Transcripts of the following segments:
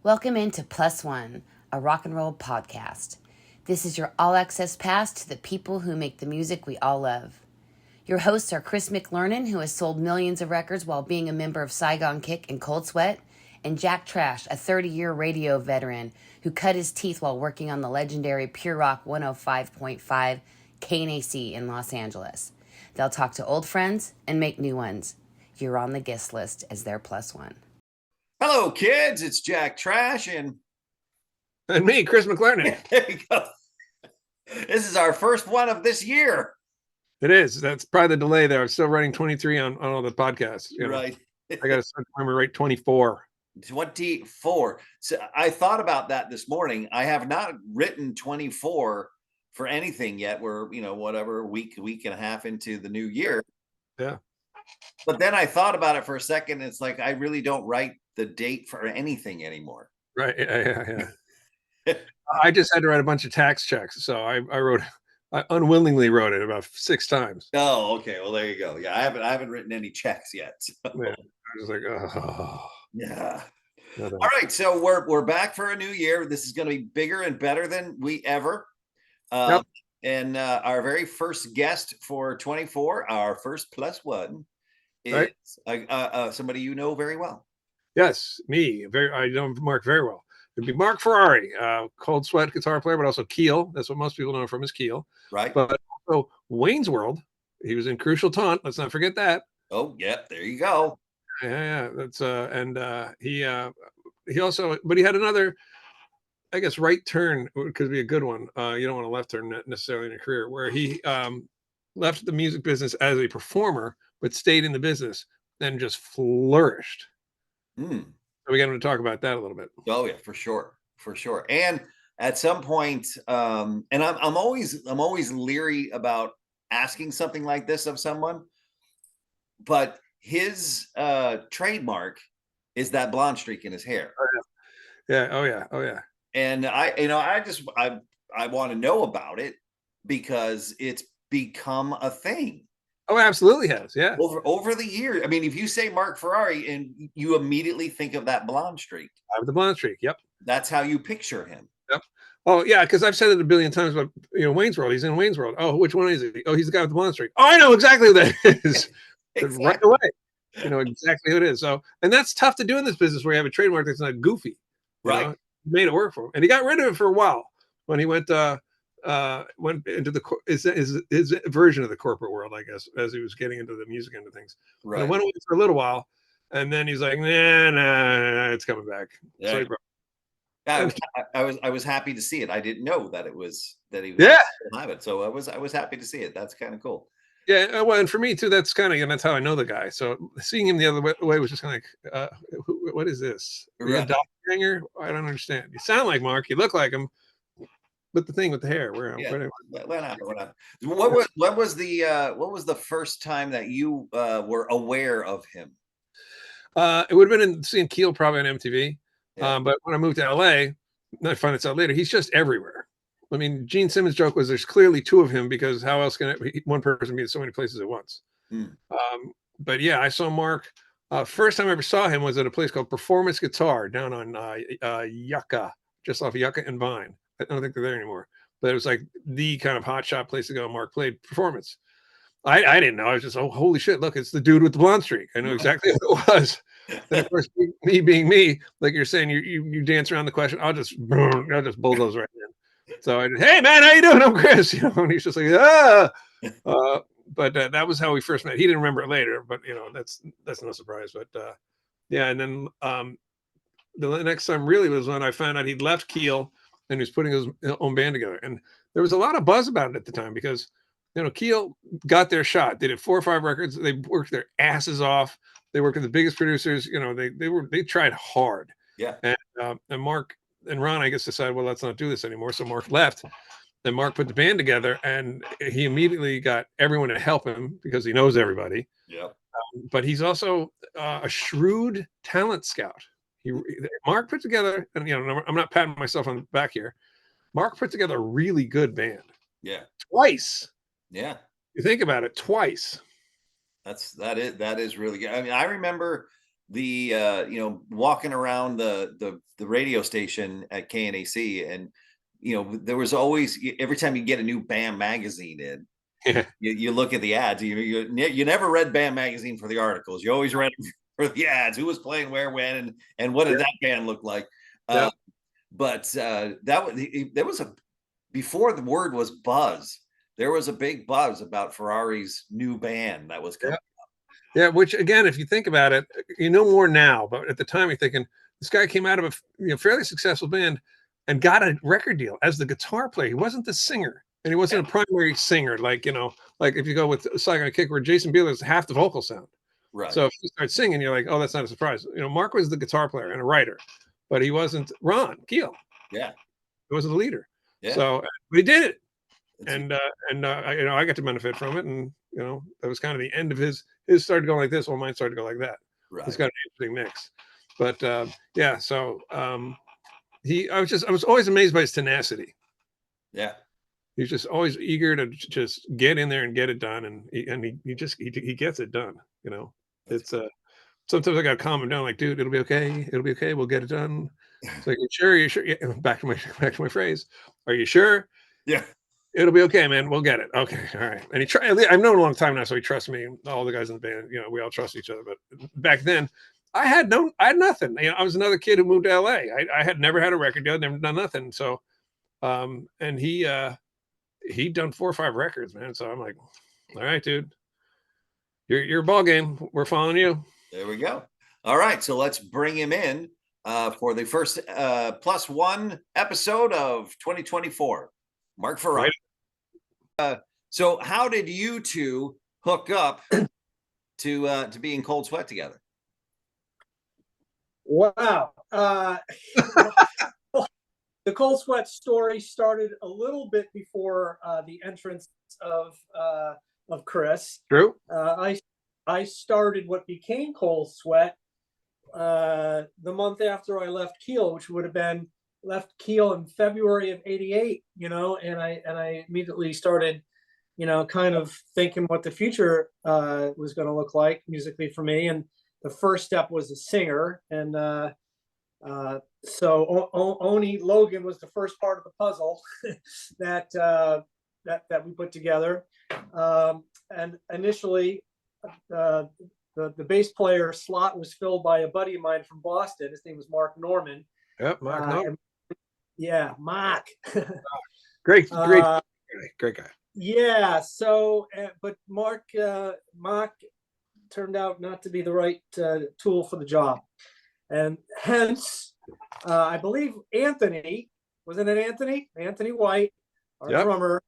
Welcome into Plus One, a rock and roll podcast. This is your all-access pass to the people who make the music we all love. Your hosts are Chris McLernon, who has sold millions of records while being a member of Saigon Kick and Cold Sweat, and Jack Trash, a 30-year radio veteran who cut his teeth while working on the legendary Pure Rock 105.5 KNAC in Los Angeles. They'll talk to old friends and make new ones. You're on the guest list as their plus one. Hello, kids. It's Jack Trash and me, Chris McLernon. There you go. This is our first one of this year. It is. That's probably the delay there. I'm still running 23 on all the podcasts. Right. I got to remember right 24. 24. So I thought about that this morning. I have not written 24 for anything yet. We're, whatever, week and a half into the new year. Yeah. But then I thought about it for a second. It's like, I really don't write the date for anything anymore. Right. Yeah. I just had to write a bunch of tax checks. So I unwillingly wrote it about 6 times. Oh, okay. Well, there you go. Yeah. I haven't written any checks yet. So. Yeah. I was like, oh. Yeah. All right. So we're back for a new year. This is going to be bigger and better than we ever. Yep. And our very first guest for 24, our first plus one, is right. Somebody you know very well. Yes, me. I know Marc very well. It'd be Marc Ferrari, Cold Sweat guitar player, but also Keel. That's what most people know from his Keel. Right. But also Wayne's World. He was in Crucial Taunt. Let's not forget that. Oh, yeah. There you go. Yeah. That's he also, but he had another, I guess, right turn could be a good one. You don't want a left turn necessarily in a career, where he left the music business as a performer, but stayed in the business and just flourished. So we got him to talk about that a little bit. Oh yeah, for sure. And at some point, and I'm always leery about asking something like this of someone, but his trademark is that blonde streak in his hair. Oh yeah. And I want to know about it because it's become a thing. Oh, absolutely has. Yeah. Over the years. I mean, if you say Marc Ferrari and you immediately think of that blonde streak. I have the blonde streak. Yep. That's how you picture him. Yep. Oh yeah, because I've said it a billion times, but Wayne's World. He's in Wayne's World. Oh, which one is he? Oh, he's the guy with the blonde streak. Oh, I know exactly who that is. Exactly. Right away. You know exactly who it is. So, and that's tough to do in this business where you have a trademark that's not goofy. Right. He made it work for him, and he got rid of it for a while when he went into his version of the corporate world, I guess, as he was getting into the music end of things. Right. It went away for a little while, and then he's like, nah, it's coming back. Yeah. So I was happy to see it. I didn't know that he was have it. So I was happy to see it. That's kind of cool. Yeah, well, and for me too, that's kind of, and that's how I know the guy. So seeing him the other way was just kind of like, what is this? Are you a doppelganger? I don't understand. You sound like Marc. You look like him. But the thing with the hair, what was the first time that you were aware of him? It would have been seeing Keel probably on MTV. Yeah. But when I moved to LA, I find this out later, he's just everywhere. I mean, Gene Simmons' joke was there's clearly 2 of him, because how else can one person be in so many places at once? But yeah, I saw Marc. First time I ever saw him was at a place called Performance Guitar down on Yucca, just off Yucca and Vine. I don't think they're there anymore, but it was like the kind of hot shot place to go. Marc played Performance. I didn't know. I was just, oh, holy shit, look, it's the dude with the blonde streak. I knew exactly who it was. And of course, me being me, like you're saying, you dance around the question. I'll just bulldoze right in. So I did, hey man, how you doing? I'm Chris. And he's just like, but that was how we first met. He didn't remember it later, but that's no surprise. But yeah, and then the next time really was when I found out he'd left Keel and he was putting his own band together. And there was a lot of buzz about it at the time because Keel got their shot. They did 4 or 5 records. They worked their asses off. They worked with the biggest producers. They tried hard. Yeah. And Marc and Ron, I guess, decided, well, let's not do this anymore. So Marc left. Then Marc put the band together, and he immediately got everyone to help him because he knows everybody. Yeah. But he's also a shrewd talent scout. Marc put together, and I'm not patting myself on the back here. Marc put together a really good band. Yeah. Twice. Yeah. You think about it, twice. That is really good. I mean, I remember you know, walking around the radio station at KNAC, and you know, there was always, every time you get a new band magazine in, you look at the ads. You never read band magazine for the articles. You always read for the ads. Who was playing where, when, and what did that band look like? But there was before the word was buzz, there was a big buzz about Ferrari's new band that was coming. Yeah, which again, if you think about it, you know more now, but at the time you're thinking this guy came out of a fairly successful band and got a record deal as the guitar player. He wasn't the singer, and he wasn't a primary singer, like, you know, like if you go with Psycho Kick, where Jason Bieler's half the vocal sound. Right. So if you start singing, you're like, oh, that's not a surprise. You know, Marc was the guitar player and a writer, but he wasn't Ron Keel. Yeah, he wasn't the leader. Yeah. So we did it, and you know, I got to benefit from it, and you know, that was kind of the end of his started going like this, while mine started to go like that. Right. It's got an interesting mix. But yeah, so I was always amazed by his tenacity. Yeah. He's just always eager to just get in there and get it done, and he gets it done. You know, it's sometimes I got to calm him down, like, dude, it'll be okay, we'll get it done. It's like, you're sure? Yeah. Back to my phrase. Are you sure? Yeah. It'll be okay, man. We'll get it. Okay, all right. And I've known him a long time now, so he trusts me. All the guys in the band, you know, we all trust each other. But back then, I had nothing. You know, I was another kid who moved to LA. I had never had a record deal, never done nothing. So, and he'd done 4 or 5 records, man. So I'm like, all right, dude, you're a ball game. We're following you. There we go. All right, so let's bring him in for the first +1 episode of 2024. Marc Ferrari. Right. So how did you two hook up to be in Cold Sweat together? Wow. The Cold Sweat story started a little bit before the entrance of Chris. True. I started what became Cold Sweat the month after I left Keel, which would have been left Keel in February of '88, you know, and I immediately started, you know, kind of thinking what the future was going to look like musically for me. And the first step was a singer. And so Oni Logan was the first part of the puzzle that we put together. And initially, the bass player slot was filled by a buddy of mine from Boston. His name was Marc Norman. Yep, Marc. Yeah, Marc. great guy. Yeah. So, but Marc turned out not to be the right tool for the job, and hence, I believe Anthony, wasn't it Anthony? Anthony White, our drummer,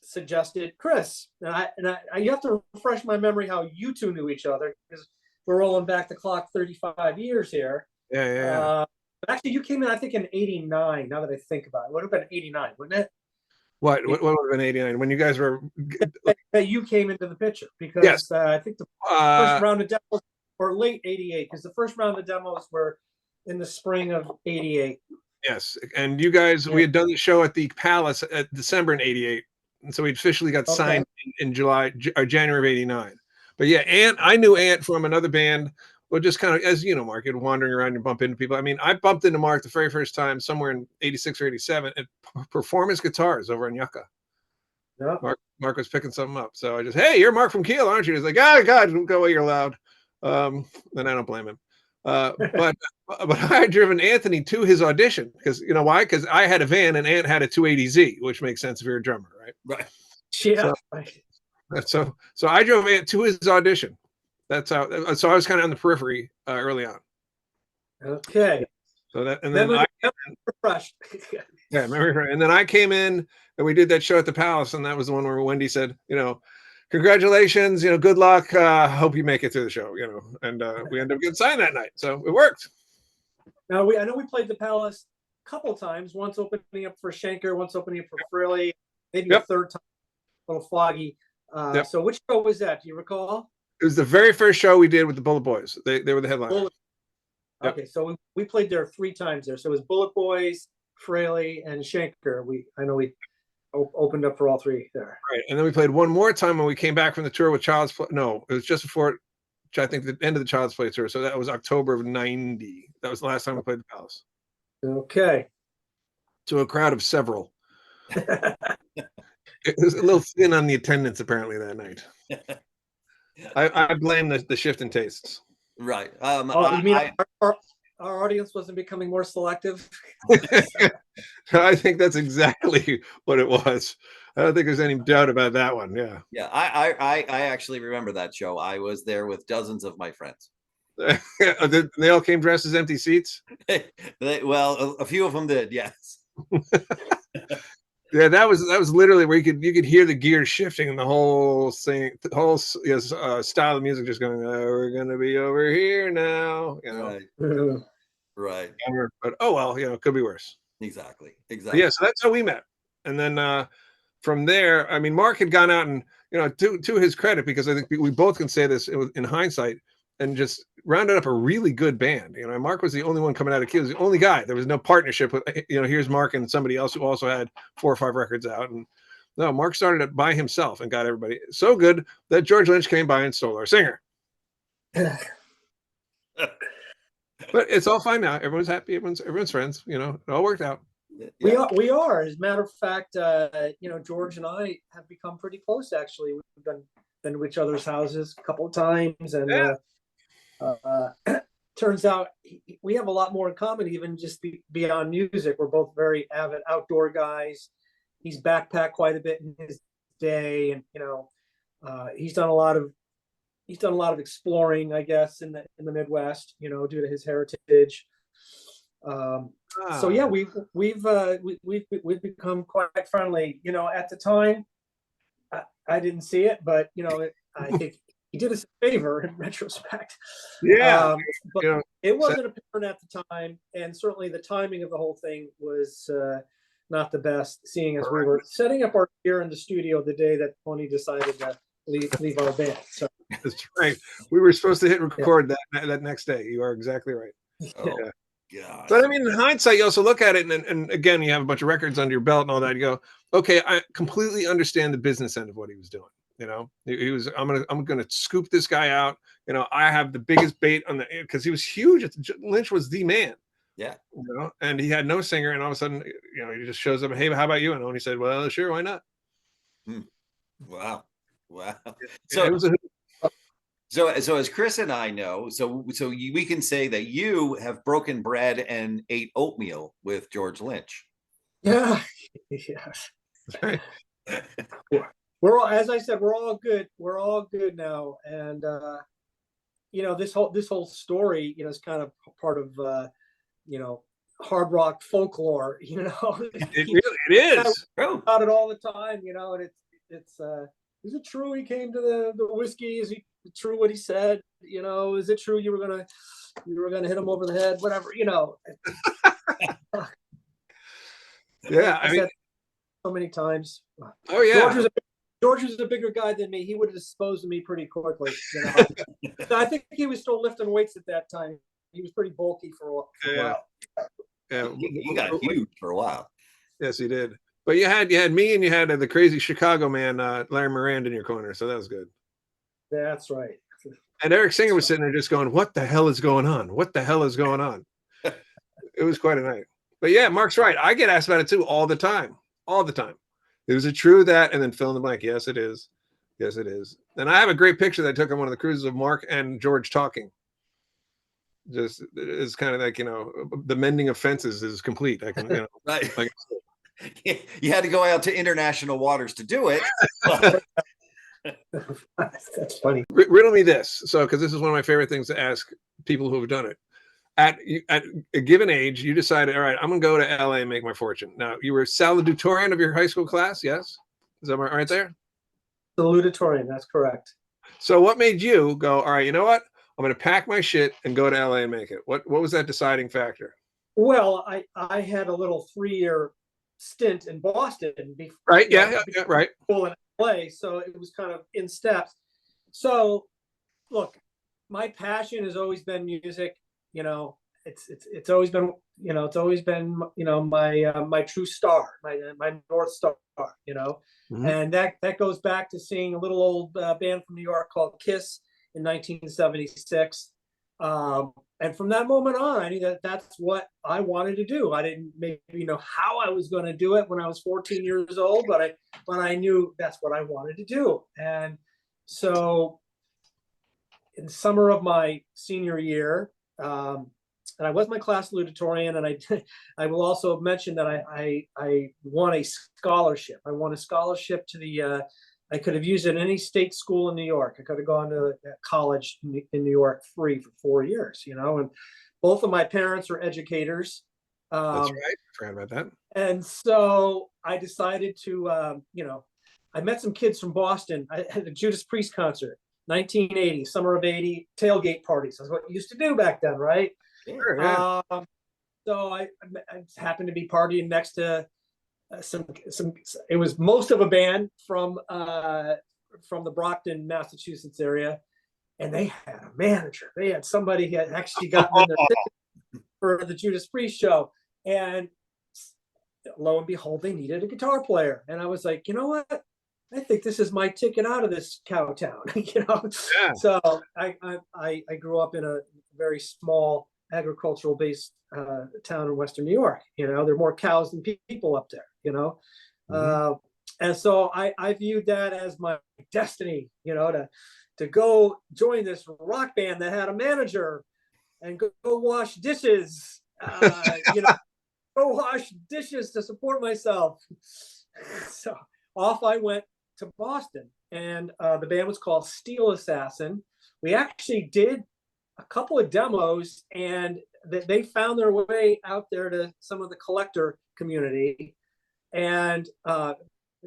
suggested Chris. And you have to refresh my memory how you two knew each other, because we're rolling back the clock 35 years here. Yeah. Actually, you came in, I think, in '89. Now that I think about it, it would have been '89, wouldn't it? What would have been '89 when you guys were? That you came into the picture, because yes. I think the first round of demos, or late '88, because the first round of demos were in the spring of '88. Yes, and you guys, we had done the show at the Palace at December in '88, and so we officially got signed in July or January of '89. But yeah, I knew Ant from another band. Well, just kind of, as you know, Marc, you're wandering around and bump into people. I mean, I bumped into Marc the very first time somewhere in '86 or '87 at Performance Guitars over in Yucca. Yeah. Marc was picking something up. So I just, hey, you're Marc from Keel, aren't you? He's like, oh, God, go away, you're loud. And I don't blame him. But I had driven Anthony to his audition, because, you know why? Because I had a van and Ant had a 280Z, which makes sense if you're a drummer, right? Right. Yeah. So I drove Ant to his audition. That's how. So I was kind of on the periphery early on. Okay. So that, and then I refreshed. Yeah, and then I came in and we did that show at the Palace, and that was the one where Wendy said, you know, congratulations, you know, good luck. Hope you make it through the show, you know, and we ended up getting signed that night, so it worked. Now I know we played the Palace a couple times. Once opening up for Schenker, once opening up for Frilly, maybe a third time, a little foggy. So which show was that? Do you recall? It was the very first show we did with the Bullet Boys. They were the headliners. Okay, so we played there 3 times there. So it was Bullet Boys, Fraley, and Schenker. I know we opened up for all 3 there. Right, and then we played one more time when we came back from the tour with Child's Play. No, it was just before I think the end of the Child's Play tour. So that was October of '90. That was the last time we played the Palace. Okay. To a crowd of several. It was a little thin on the attendance apparently that night. I blame the shift in tastes. Right. You mean our audience wasn't becoming more selective? I think that's exactly what it was. I don't think there's any doubt about that one. Yeah. Yeah. I actually remember that show. I was there with dozens of my friends. They all came dressed as empty seats. Well, a few of them did. Yes. Yeah, that was literally where you could hear the gears shifting and the whole thing, the whole style of music just going. Oh, we're gonna be over here now, you know. Right. But oh well, you know, it could be worse. Exactly. But yeah, so that's how we met, and then from there, I mean, Marc had gone out and, you know, to his credit, because I think we both can say this in hindsight, and just rounded up a really good band. You know, Marc was the only one coming out of Keel. He was the only guy. There was no partnership with, you know, here's Marc and somebody else who also had 4 or 5 records out. And no, Marc started it by himself and got everybody so good that George Lynch came by and stole our singer. But it's all fine now. Everyone's happy. Everyone's friends. You know, it all worked out. Yeah. We are. As a matter of fact, you know, George and I have become pretty close. Actually, we've been to each other's houses a couple of times, and turns out we have a lot more in common, even just beyond music. We're both very avid outdoor guys. He's backpacked quite a bit in his day, and you know, he's done a lot of exploring, I guess, in the Midwest, you know, due to his heritage. So yeah, we've become quite friendly. You know, at the time, I didn't see it, but you know, I think he did us a favor in retrospect. Yeah, but you know, it wasn't apparent at the time, and certainly the timing of the whole thing was not the best. Seeing as we were setting up our gear in the studio the day that Tony decided to leave our band. So that's right. We were supposed to hit record that next day. You are exactly right. Oh, God. But I mean, in hindsight, you also look at it, and again, you have a bunch of records under your belt and all that. You go, okay, I completely understand the business end of what he was doing. You know, he was, I'm gonna scoop this guy out. You know, I have the biggest bait on the, because he was huge. Lynch was the man. Yeah. You know, and he had no singer, and all of a sudden, you know, he just shows up. Hey, how about you? And he said, well, sure, why not? Wow. So as Chris and I know, we can say that you have broken bread and ate oatmeal with George Lynch. Yeah. Yes. Right. We're all, as I said, we're all good. We're all good now, and you know, this whole story, you know, is kind of part of you know, hard rock folklore. You know, it is about it all the time. You know, and it's is it true he came to the whiskey? Is it true what he said? You know, is it true you were gonna hit him over the head? Whatever, you know. Yeah, I mean, so many times. Oh yeah. George was a bigger guy than me. He would have disposed of me pretty quickly. You know? I think he was still lifting weights at that time. He was pretty bulky for a while. Yeah, he got huge for a while. Yes, he did. But you had me, and you had the crazy Chicago man, Larry Morand, in your corner. So that was good. That's right. And Eric Singer was sitting there just going, "What the hell is going on? What the hell is going on?" It was quite a night. But yeah, Marc's right. I get asked about it too all the time. All the time. Is it true that? And then fill in the blank. Yes, it is. Yes, it is. And I have a great picture that I took on one of the cruises of Marc and George talking. Just it's kind of like, you know, the mending of fences is complete. I can, you know, right. You had to go out to international waters to do it. That's funny. Riddle me this. So, because this is one of my favorite things to ask people who have done it. At a given age, you decided, all right, I'm going to go to LA and make my fortune. Now, you were salutatorian of your high school class, yes? Is that right there? Salutatorian, that's correct. So what made you go, all right, you know what? I'm going to pack my shit and go to LA and make it. What was that deciding factor? Well, I had a little 3-year stint in Boston. Right, yeah, right. In LA, so it was kind of in steps. So, look, my passion has always been music. You know, it's always been, you know, my true star, my North Star, you know. Mm-hmm. And that goes back to seeing a little old band from New York called Kiss in 1976. And from that moment on, I knew that that's what I wanted to do. I didn't maybe know how I was going to do it when I was 14 years old, but I knew that's what I wanted to do. And so in the summer of my senior year, and I was my class salutatorian, and I will also mention that I won a scholarship. I won a scholarship to the I could have used it in any state school in New York. I could have gone to college in New York free for 4 years, you know, and both of my parents are educators. That's right. I forgot about that. And so I decided to, you know, I met some kids from Boston. I had a Judas Priest concert, 1980, summer of 80, tailgate parties. That's what you used to do back then, right? Sure, yeah. So I happened to be partying next to some. It was most of a band from the Brockton, Massachusetts area, and they had a manager. They had somebody who had actually gotten in their ticket for the Judas Priest show, and lo and behold, they needed a guitar player. And I was like, you know what? I think this is my ticket out of this cow town. You know. Yeah. So I grew up in a very small agricultural based town in Western New York. You know, there are more cows than people up there, you know. And so I viewed that as my destiny, you know, to go join this rock band that had a manager and go wash dishes, you know, go wash dishes to support myself. So off I went to Boston, and the band was called Steel Assassin. We actually did a couple of demos, and they found their way out there to some of the collector community. And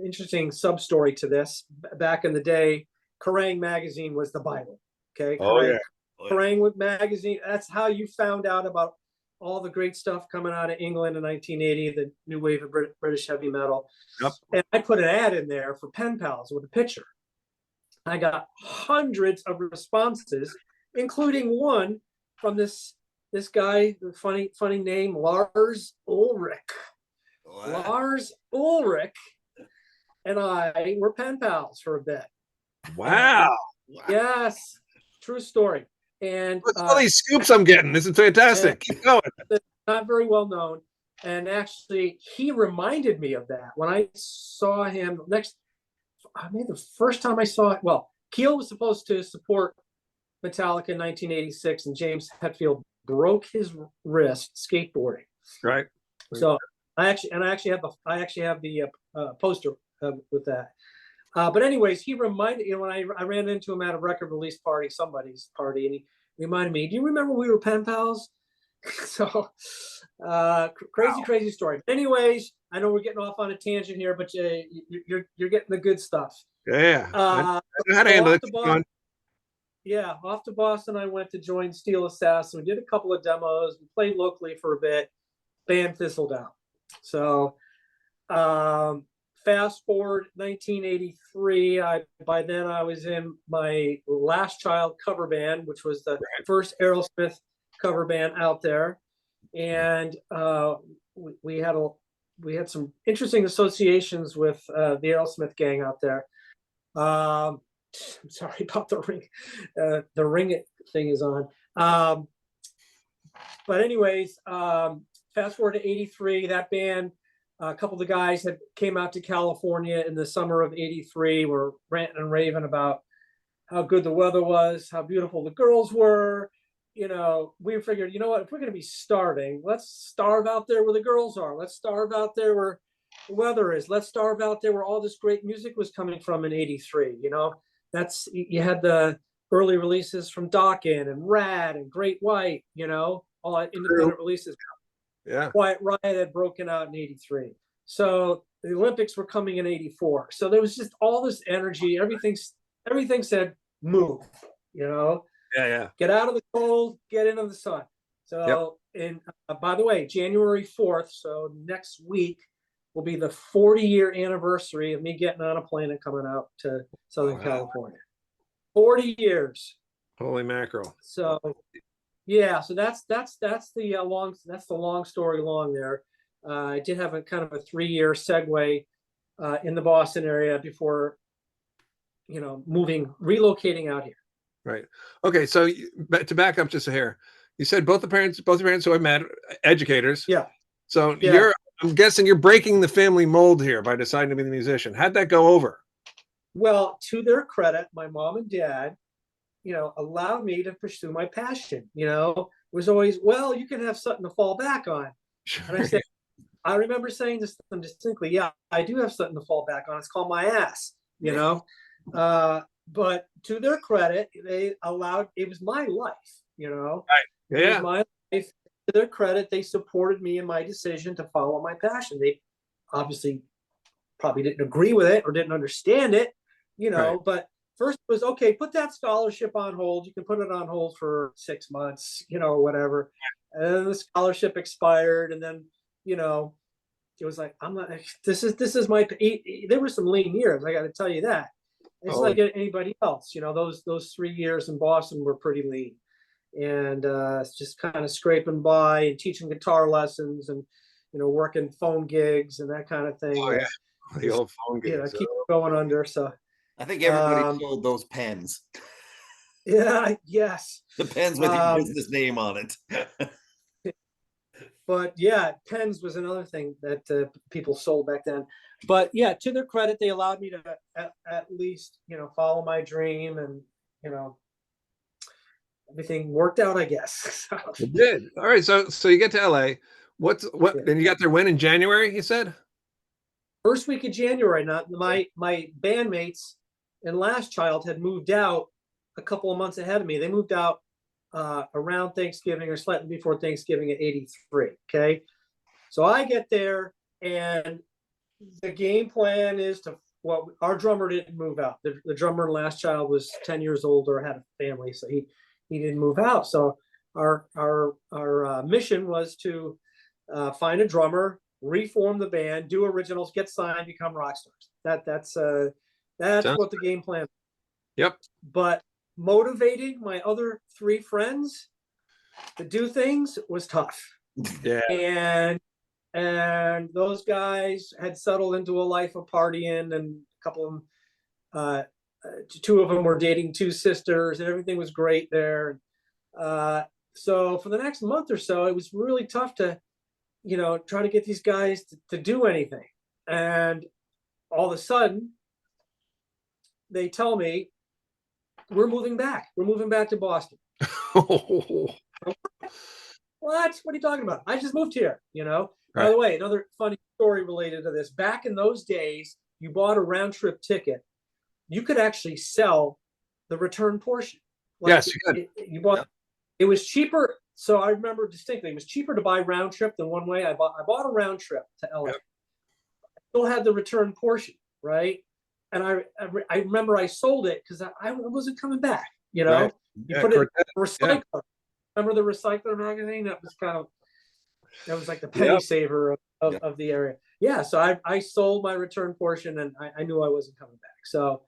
interesting sub story to this: back in the day, Kerrang! Magazine was the Bible. Okay, Kerrang! Magazine. That's how you found out about all the great stuff coming out of England in 1980, the new wave of British heavy metal. Yep. And I put an ad in there for pen pals with a picture. I got hundreds of responses, including one from this guy, the funny name, Lars Ulrich. Wow. Lars Ulrich and I were pen pals for a bit. Wow. Yes, true story. And look at all these scoops I'm getting. This is fantastic. Keep going. Not very well known. And actually, he reminded me of that when I saw him the first time I saw it. Well, Keel was supposed to support Metallica in 1986, and James Hetfield broke his wrist skateboarding. Right. So I actually have the poster with that. But anyways, he reminded, you know, when I ran into him at a record release party, somebody's party, and he reminded me, do you remember we were pen pals? So crazy story. But anyways, I know we're getting off on a tangent here, but you're getting the good stuff. Yeah. I know how to handle it. Yeah, off to Boston, I went to join Steel Assassin. We did a couple of demos. We played locally for a bit. Band fizzled out. So fast forward 1983. By then I was in my Last Child cover band, which was the first Aerosmith cover band out there, and we had some interesting associations with the Aerosmith gang out there. I'm sorry about the ring. The ring thing is on. But anyways, fast forward to 83. That band, a couple of the guys came out to California in the summer of 83. Were ranting and raving about how good the weather was, how beautiful the girls were. You know, we figured, you know what, if we're going to be starving, let's starve out there where the girls are. Let's starve out there where the weather is. Let's starve out there where all this great music was coming from in 83. You know, you had the early releases from Dokken and Rad and Great White, you know, all independent releases. Yeah. Quiet Riot had broken out in 83. So the Olympics were coming in 84. So there was just all this energy. Everything said move, you know. Yeah. Get out of the cold, get into the sun. So, by the way, January 4th, so next week, will be the 40-year anniversary of me getting on a plane and coming out to Southern California. 40 years. Holy mackerel. So, yeah, so that's the long story long there. I did have a kind of a 3-year segue in the Boston area before, you know, relocating out here. Right. Okay. So to back up just a hair, you said both your parents who I met, educators. Yeah. So Yeah. I'm guessing you're breaking the family mold here by deciding to be the musician. How'd that go over? Well, to their credit, my mom and dad, allowed me to pursue my passion. It was always, well, you can have something to fall back on. Sure. And I said, I remember saying this to them distinctly. Yeah, I do have something to fall back on. It's called my ass, But to their credit, they allowed, it was my life, Right. Yeah. It was my life. To their credit, they supported me in my decision to follow my passion. They obviously probably didn't agree with it or didn't understand it, Right. but first it was, okay, put that scholarship on hold. You can put it on hold for 6 months, or whatever. And then the scholarship expired. And then, it was like, I'm not, this is my, there were some lean years. I got to tell you that. It's like anybody else, those 3 years in Boston were pretty lean, and just kind of scraping by and teaching guitar lessons and, working phone gigs and that kind of thing. Oh, yeah. The old phone gigs. Keep going under. So I think everybody sold those pens. Yeah. Yes. The pens with your business name on it. But yeah, pens was another thing that people sold back then. But yeah, to their credit, they allowed me to at least, follow my dream, and, everything worked out, I guess. It did. All right. So you get to LA. Then you got there when, in January, you said? First week of January. Now, my bandmates and Last Child had moved out a couple of months ahead of me. They moved out around Thanksgiving or slightly before Thanksgiving at 83. Okay. So I get there, and the game plan is our drummer didn't move out. The drummer in Last Child was 10 years old or had a family, so he didn't move out. So our mission was to find a drummer, reform the band, do originals, get signed, become rock stars. That's what the game plan. Yep. But motivating my other 3 friends to do things was tough. Yeah. And those guys had settled into a life of partying, and a couple of them, 2 of them were dating 2 sisters, and everything was great there. So for the next month or so, it was really tough to, try to get these guys to do anything. And all of a sudden, they tell me, we're moving back. We're moving back to Boston. What? What are you talking about? I just moved here, Right. By the way, another funny story related to this. Back in those days, you bought a round trip ticket. You could actually sell the return portion. Yes, you could. You bought. It was cheaper. So I remember distinctly, it was cheaper to buy round trip than one way. I bought a round trip to LA. Yep. I still had the return portion, right? And I remember I sold it because I wasn't coming back. Right. You put it in the recycler. Yeah. Remember the recycler magazine? That was like the penny saver of the area. Yeah. So I sold my return portion, and I knew I wasn't coming back. So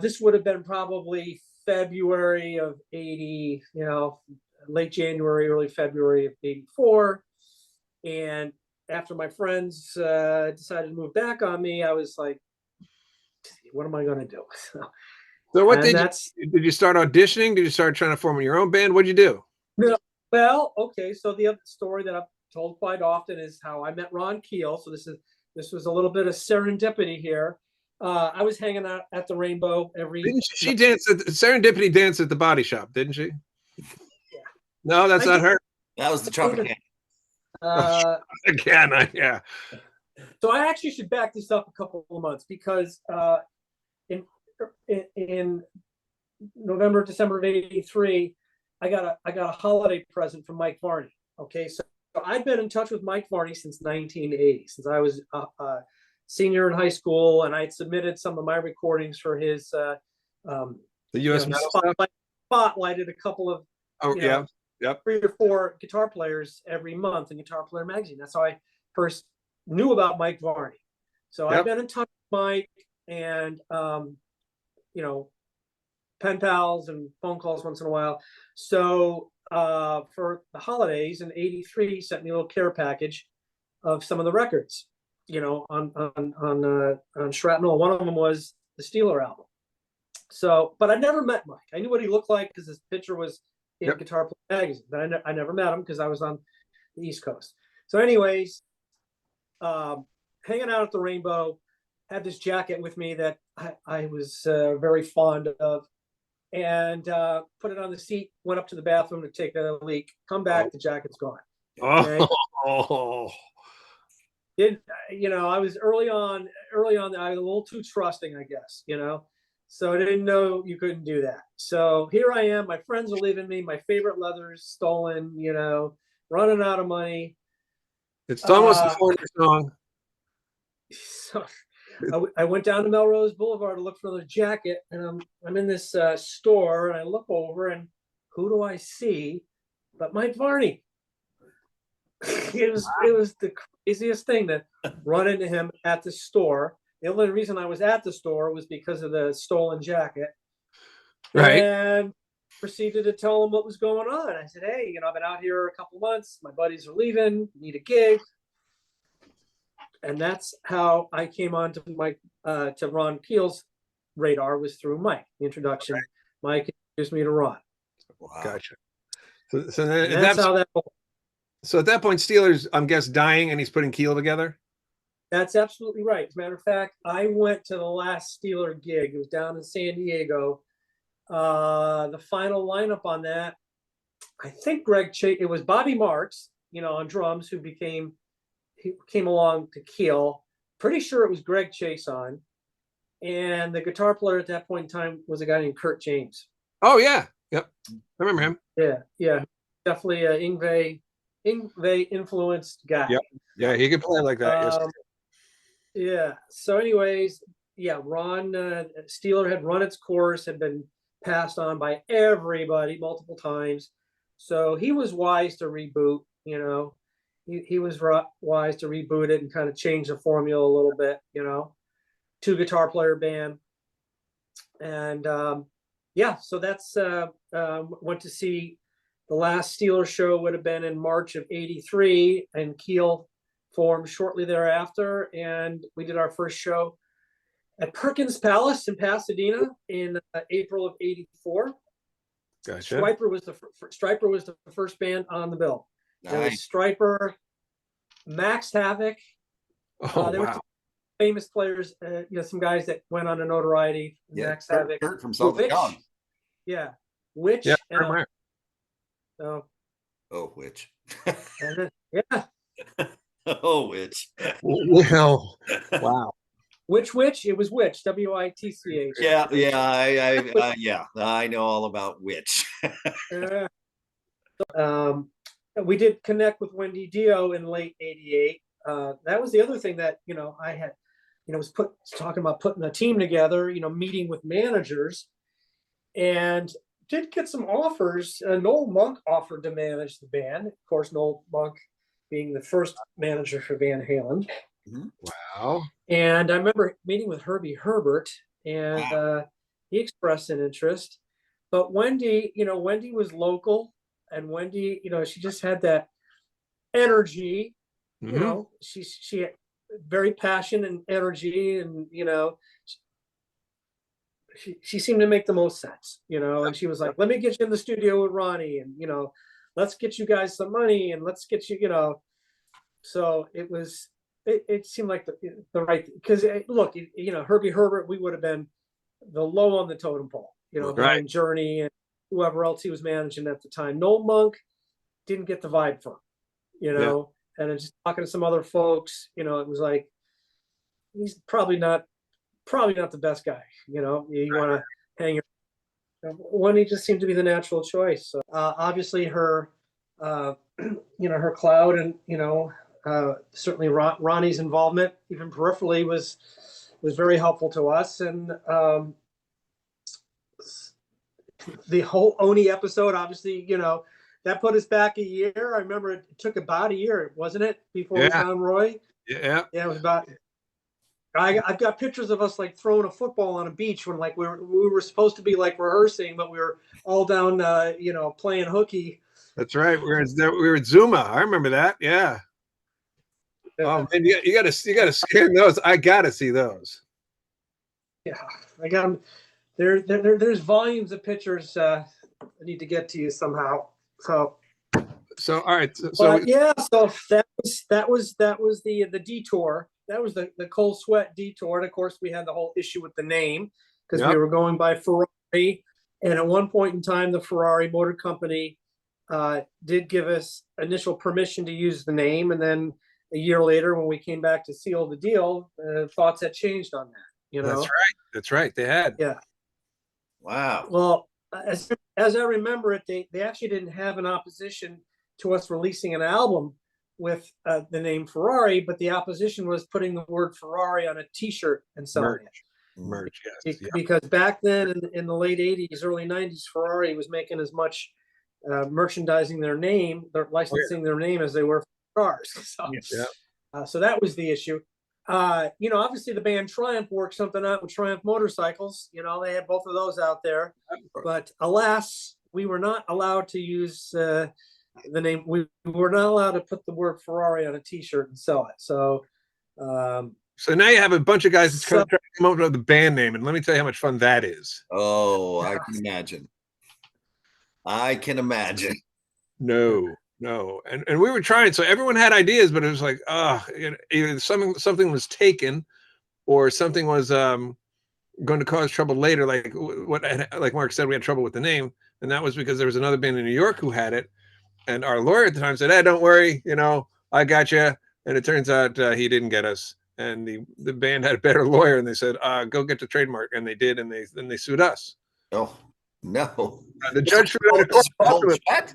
this would have been probably February of 80, late January, early February of 84. And after my friends decided to move back on me, I was like, what am I going to do? So what did you start auditioning? Did you start trying to form your own band? What'd you do? Well, okay. So the other story that I've told quite often is how I met Ron Keel. So this was a little bit of serendipity here. I was hanging out at the Rainbow every. Didn't she dance at Serendipity dance at the Body Shop? Didn't she? Yeah. No, that's not her. That was the Tropicana. Yeah. So I actually should back this up a couple of months, because in November, December of 83, I got a holiday present from Mike Varney. Okay, so I'd been in touch with Mike Varney since 1980, since I was a senior in high school, and I'd submitted some of my recordings for his the U.S. spotlighted a couple of 3 or 4 guitar players every month in Guitar Player magazine. That's how I first knew about Mike Varney. So I've been in touch with Mike, and pen pals and phone calls once in a while. So for the holidays in 83, he sent me a little care package of some of the records, on Shrapnel. One of them was the Steeler album. So, but I never met Mike. I knew what he looked like because his picture was in Yep. Guitar Player magazine, but I never met him because I was on the East Coast. So anyways, hanging out at the Rainbow, had this jacket with me that I was very fond of, and put it on the seat, went up to the bathroom to take a leak, come back, the jacket's gone. Okay? Oh, I was early on, I was a little too trusting, I guess, so I didn't know you couldn't do that. So here I am, my friends are leaving me, my favorite leather's stolen, running out of money. it's almost a foreigner song. So I went down to Melrose Boulevard to look for another jacket, and I'm in this store, and I look over, and who do I see but Mike Varney? It was the craziest thing to run into him at the store. The only reason I was at the store was because of the stolen jacket. Right. And proceeded to tell him what was going on. I said, hey, I've been out here a couple months. My buddies are leaving, need a gig. And that's how I came on to to Ron Keel's radar, was through Mike. The introduction. Right. Mike introduced me to Ron. Wow. Gotcha. So then that's how that. So at that point, Steeler's, I'm guess, dying, and he's putting Keel together. That's absolutely right. As a matter of fact, I went to the last Steeler gig. It was down in San Diego. The final lineup on that, I think Greg Chase. It was Bobby Marcs, on drums, who came along to Keel. Pretty sure it was Greg Chase on, and the guitar player at that point in time was a guy named Kurt James. Oh yeah, yep, I remember him. Yeah, definitely a Yngwie influenced guy. Yep. Yeah, he could play like that. Yeah. So, anyways, Ron Steeler had run its course, had been passed on by everybody multiple times, so he was wise to reboot. He was wise to reboot it and kind of change the formula a little bit. 2 guitar player band, and so that's went to see. The last Steeler show would have been in March of '83, and Keel formed shortly thereafter. And we did our first show at Perkins Palace in Pasadena in April of '84. Gotcha. Striper was the first band on the bill. Nice. There was Striper, Max Havoc. There were famous players, some guys that went on to notoriety. Yeah, Max Havoc. Kurt from Sultan John. Yeah. Which? Yeah, which? Yeah. Oh, which? Well, wow. Which? It was Which. WITCH. Yeah. I know all about Which. We did connect with Wendy Dio in late '88. That was the other thing that I had, was talking about putting a team together. Meeting with managers, and did get some offers. Noel Monk offered to manage the band. Of course, Noel Monk being the first manager for Van Halen. Mm-hmm. Wow. And I remember meeting with Herbie Herbert, and he expressed an interest. But Wendy was local, and Wendy, she just had that energy. Mm-hmm. She had very passion and energy, and she seemed to make the most sense, and she was like, let me get you in the studio with Ronnie, and let's get you guys some money, and let's get you, so it seemed like the right, because look, Herbie Herbert, we would have been the low on the totem pole, right. Journey and whoever else he was managing at the time. Noel Monk didn't get the vibe from, and then just talking to some other folks, it was like, he's probably not the best guy. You want to hang your. Wendy just seemed to be the natural choice. So, obviously, her, her cloud, and certainly Ronnie's involvement, even peripherally, was very helpful to us. And the whole Oni episode, obviously, that put us back a year. I remember it took about a year, wasn't it, before we found Roy? Yeah. Yeah, it was about. I've got pictures of us like throwing a football on a beach when like we were supposed to be like rehearsing, but we were all down, playing hooky. That's right. We were at Zuma. I remember that. Yeah. Oh man, you gotta scan those. I gotta see those. Yeah, I got them. there's volumes of pictures I need to get to you somehow. So all right. So so that was the detour. That was the Cold Sweat detour. And of course, we had the whole issue with the name because we were going by Ferrari. And at one point in time, the Ferrari Motor Company did give us initial permission to use the name. And then a year later, when we came back to seal the deal, thoughts had changed on that. You know, that's right. They had. Yeah. Wow. Well, as I remember it, they actually didn't have an opposition to us releasing an album with the name Ferrari, but the opposition was putting the word Ferrari on a T-shirt and selling it. Merch, yes. Because back then in the late 80s, early 90s, Ferrari was making as much merchandising their name, licensing their name as they were for cars. So that was the issue. Obviously the band Triumph worked something out with Triumph motorcycles. They had both of those out there, but alas, we were not allowed to use the name. We were not allowed to put the word Ferrari on a T-shirt and sell it. So now you have a bunch of guys that's trying to come up with the band name, and let me tell you how much fun that is. Oh, I can imagine. No. And we were trying, so everyone had ideas, but it was like, either something was taken or something was going to cause trouble later. Like Marc said, we had trouble with the name, and that was because there was another band in New York who had it. And our lawyer at the time said, "Hey, don't worry, I got you." And it turns out he didn't get us. And the band had a better lawyer, and they said, "Go get the trademark," and they did, and they sued us. Oh no! The judge What?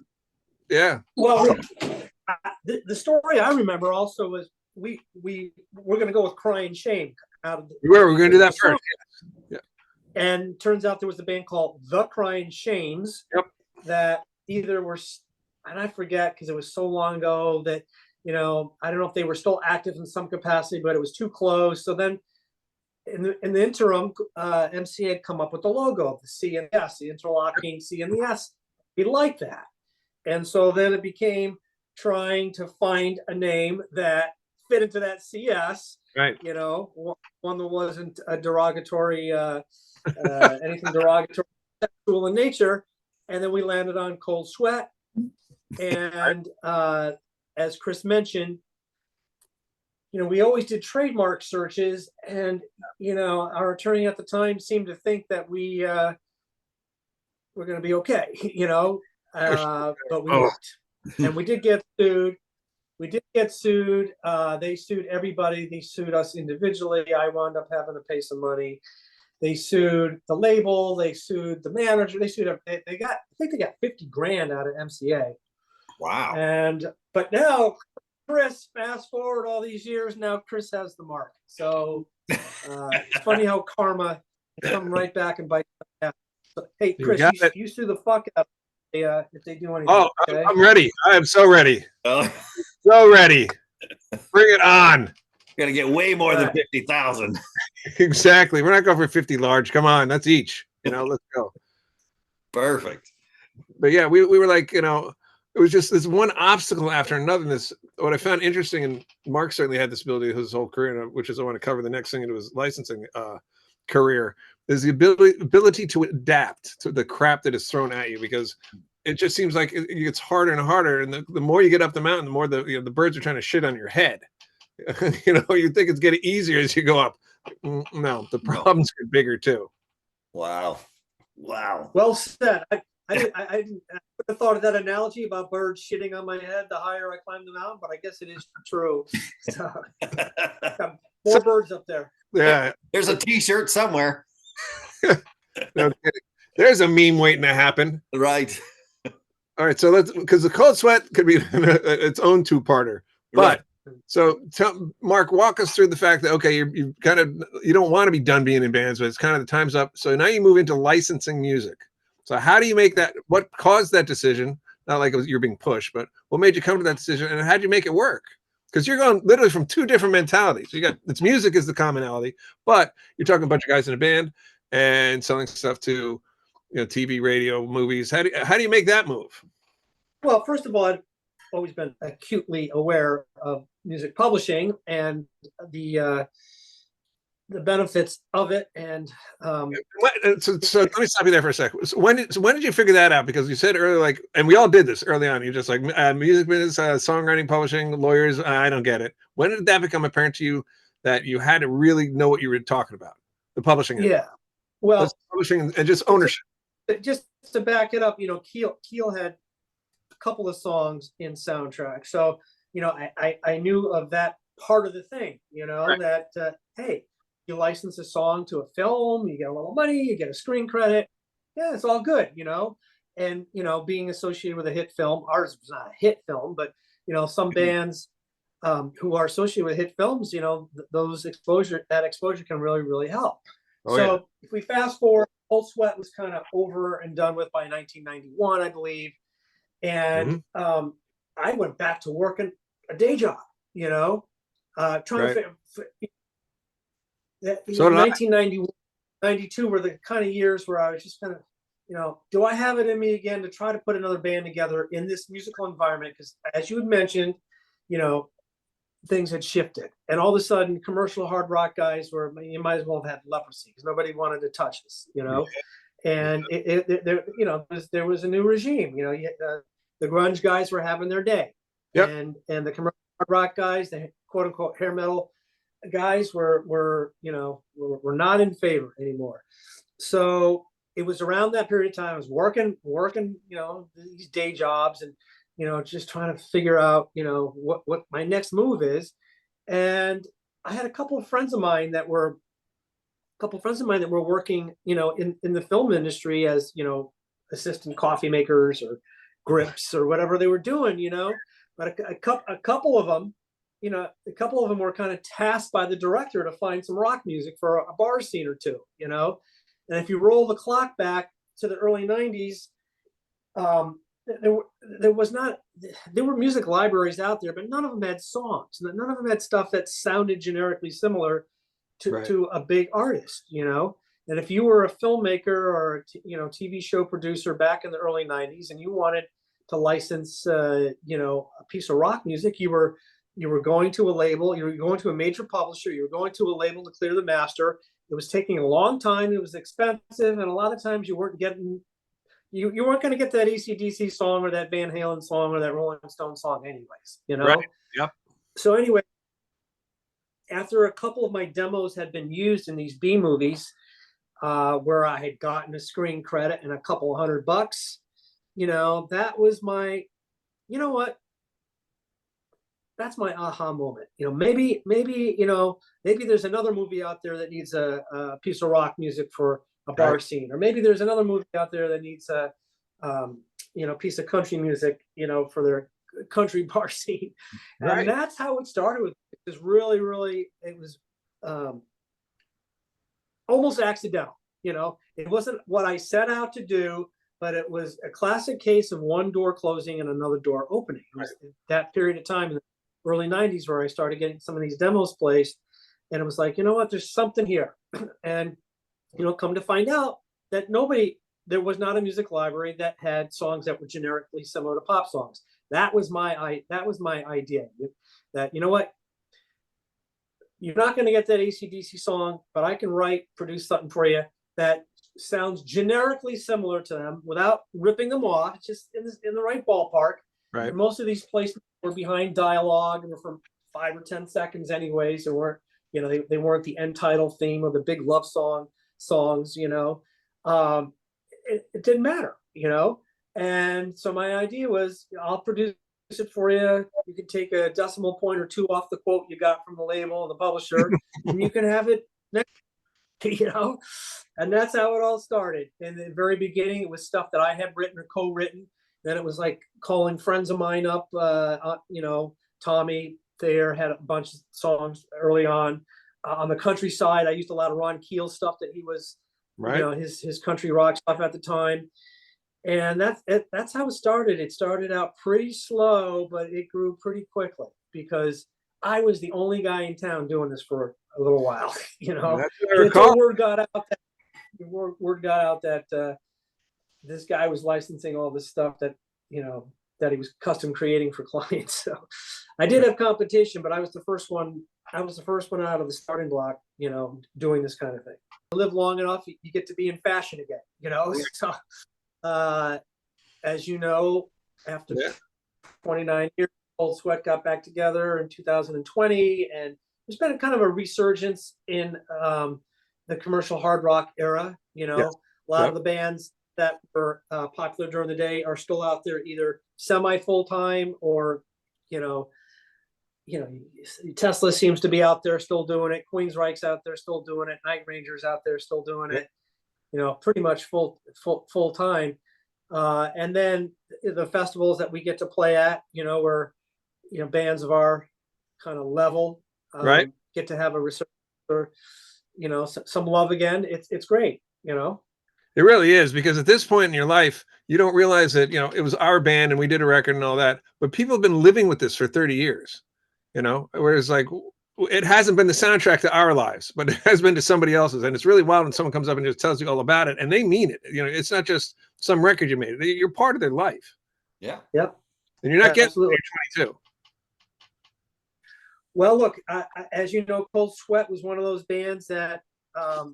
Yeah. Well, the story I remember also was we're going to go with Crying Shame out of we're going to do that first. Yeah. And turns out there was a band called The Crying Shames. Yep. That either were, and I forget because it was so long ago that I don't know if they were still active in some capacity, but it was too close. So then in the interim, MC had come up with the logo of the C and the S, the interlocking C and the S. We liked that. And so then it became trying to find a name that fit into that CS, right? One that wasn't a derogatory, anything derogatory, sexual in nature. And then we landed on Cold Sweat. And as Chris mentioned, we always did trademark searches, and our attorney at the time seemed to think that we were going to be okay, but we weren't. And we did get sued. They sued everybody. They sued us individually. I wound up having to pay some money. They sued the label. They sued the manager. They sued. I think they got $50,000 out of MCA. Wow. But now Chris, fast forward all these years, now Chris has the mark. So it's funny how karma come right back and bite. So, hey, Chris, you sue the fuck out if they do anything. Oh, okay? I'm ready. I am so ready. So ready. Bring it on. Gonna get way more than 50,000. Exactly. We're not going for 50 large. Come on, that's each. Let's go. Perfect. But yeah, we were like, it was just this one obstacle after another. And what I found interesting, and Marc certainly had this ability his whole career, which is I want to cover the next thing into his licensing career, is the ability to adapt to the crap that is thrown at you, because it just seems like it gets harder and harder. And the more you get up the mountain, the more the birds are trying to shit on your head. You think it's getting easier as you go up. No, the problems get bigger too. Wow. Well said. I would have thought of that analogy about birds shitting on my head the higher I climb the mountain, but I guess it is true. So, more birds up there. Yeah. There's a T-shirt somewhere. No kidding. There's a meme waiting to happen. Right. All right. So because the Cold Sweat could be its own two-parter. But so Marc, walk us through the fact that, okay, you don't want to be done being in bands, but it's kind of the time's up. So now you move into licensing music. So how do you make that? What caused that decision? Not like you're being pushed, but what made you come to that decision, and how did you make it work? Because you're going literally from two different mentalities. It's music is the commonality, but you're talking a bunch of guys in a band and selling stuff to, TV, radio, movies. How do you make that move? Well, first of all, I've always been acutely aware of music publishing and the benefits of it. And so let me stop you there for a second. So when did you figure that out? Because you said earlier, like, and we all did this early on. You're just like, music business, songwriting, publishing, lawyers. I don't get it. When did that become apparent to you that you had to really know what you were talking about? The publishing. Yeah. Well, publishing and just ownership. Just to back it up, Keel had a couple of songs in soundtrack. So, I knew of that part of the thing, right. That, hey, you license a song to a film, you get a little money, you get a screen credit. Yeah, it's all good, and, being associated with a hit film, ours was not a hit film, but, some bands who are associated with hit films, that exposure can really, really help. So if we fast forward, Cold Sweat was kind of over and done with by 1991, I believe. And I went back to working a day job, trying to figure. So 1991, 92 were the kind of years where I was just kind of, do I have it in me again to try to put another band together in this musical environment? Because as you had mentioned, things had shifted, and all of a sudden commercial hard rock guys you might as well have had leprosy because nobody wanted to touch us, and there was a new regime, the grunge guys were having their day. And the commercial hard rock guys, the quote unquote hair metal guys were not in favor anymore. So it was around that period of time I was working these day jobs and just trying to figure out, what my next move is. And I had a couple of friends of mine that were working, in the film industry as, assistant coffee makers or grips or whatever they were doing, but a couple of them were kind of tasked by the director to find some rock music for a bar scene or two, and if you roll the clock back to the early 90s, there were music libraries out there, but none of them had songs. None of them had stuff that sounded generically similar to a big artist, And if you were a filmmaker or TV show producer back in the early 90s and you wanted to license a piece of rock music, you were going to a label, you were going to a major publisher, you were going to a label to clear the master. It was taking a long time, it was expensive, and a lot of times you weren't getting you weren't going to get that AC/DC song or that Van Halen song or that Rolling Stone song anyways, Right. Yep. So anyway, after a couple of my demos had been used in these B movies, where I had gotten a screen credit and a couple $100, that was my, that's my aha moment. Maybe there's another movie out there that needs a piece of rock music for a bar scene, or maybe there's another movie out there that needs a piece of country music, for their country bar scene. And that's how it started with. It was really, it was almost accidental. It wasn't what I set out to do, but it was a classic case of one door closing and another door opening. It was that period of time in the early 90s where I started getting some of these demos placed, and it was like, there's something here. And come to find out that there was not a music library that had songs that were generically similar to pop songs. That was my idea. That, you're not going to get that AC/DC song, but I can produce something for you that sounds generically similar to them without ripping them off, just in the right ballpark. Right. And most of these placements were behind dialogue and were from 5 or 10 seconds anyways. They weren't, they weren't the end title theme or the big love songs, it didn't matter, And so my idea was, I'll produce it for you. You can take a decimal point or two off the quote you got from the label and the publisher, and you can have it next, and that's how it all started. In the very beginning, it was stuff that I had written or co-written. Then it was like calling friends of mine up, Tommy Thayer had a bunch of songs early on. On the countryside, I used a lot of Ron Keel stuff that he was, his country rock stuff at the time. And that's how it started. It started out pretty slow, but it grew pretty quickly because I was the only guy in town doing this for a little while. Until word got out that this guy was licensing all this stuff that that he was custom creating for clients. So I did have competition, but I was the first one I was the first one out of the starting block, doing this kind of thing. You live long enough, you get to be in fashion again, So, as you know, after 29 years, Cold Sweat got back together in 2020, and there's been kind of a resurgence in the commercial hard rock era. A lot of the bands that were popular during the day are still out there, either semi full time or, Tesla seems to be out there still doing it. Queensryche's out there still doing it. Night Ranger's out there still doing it. Pretty much full time. And then the festivals that we get to play at, where bands of our kind of level get to have a research or some love again. It's great. It really is, because at this point in your life, you don't realize that it was our band and we did a record and all that, but people have been living with this for 30 years. Whereas like it hasn't been the soundtrack to our lives, but it has been to somebody else's. And it's really wild when someone comes up and just tells you all about it, and they mean it. It's not just some record you made. You're part of their life. Yeah. Yep. And you're not getting absolutely. You're 22. Well, look, as you know, Cold Sweat was one of those bands that a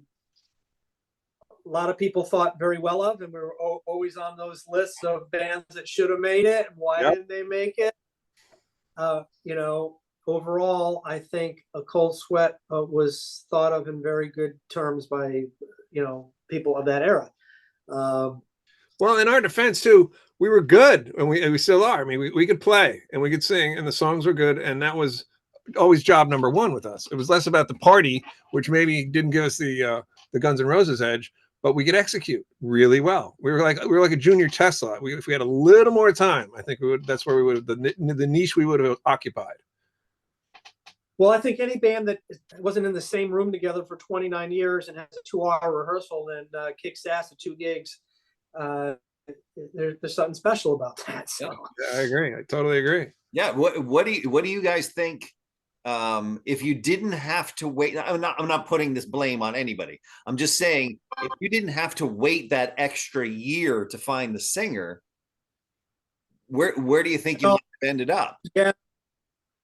lot of people thought very well of, and we were always on those lists of bands that should have made it. And why didn't they make it? Overall, I think a Cold Sweat was thought of in very good terms by, people of that era. Well, in our defense too, we were good, and we still are. I mean, we could play and we could sing, and the songs were good, and that was always job number one with us. It was less about the party, which maybe didn't give us the Guns N' Roses edge, but we could execute really well. We were like a junior Tesla. If we had a little more time, I think we would. That's where we would have the niche we would have occupied. Well, I think any band that wasn't in the same room together for 29 years and has a 2-hour rehearsal and kicks ass at 2 gigs, there's something special about that. So. Yeah, I agree. I totally agree. Yeah. What do you guys think? If you didn't have to wait, I'm not putting this blame on anybody. I'm just saying, if you didn't have to wait that extra year to find the singer, where do you think you ended up? Yeah.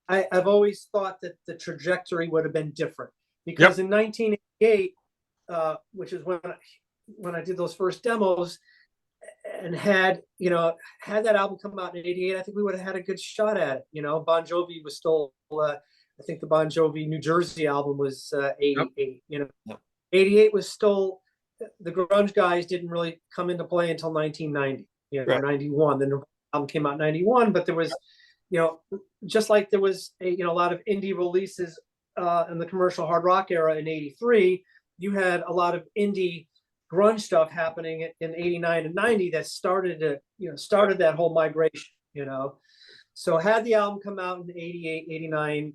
I've always thought that the trajectory would have been different, because in 1988, which is when I did those first demos and had that album come out in 88, I think we would have had a good shot at it. Bon Jovi was still, I think the Bon Jovi New Jersey album was 88, 88 was still, the grunge guys didn't really come into play until 1990, 91. The album came out in 91, but there was, just like there was a lot of indie releases in the commercial hard rock era in 83, you had a lot of indie grunge stuff happening in 89 and 90 that started that whole migration, So had the album come out in 88, 89,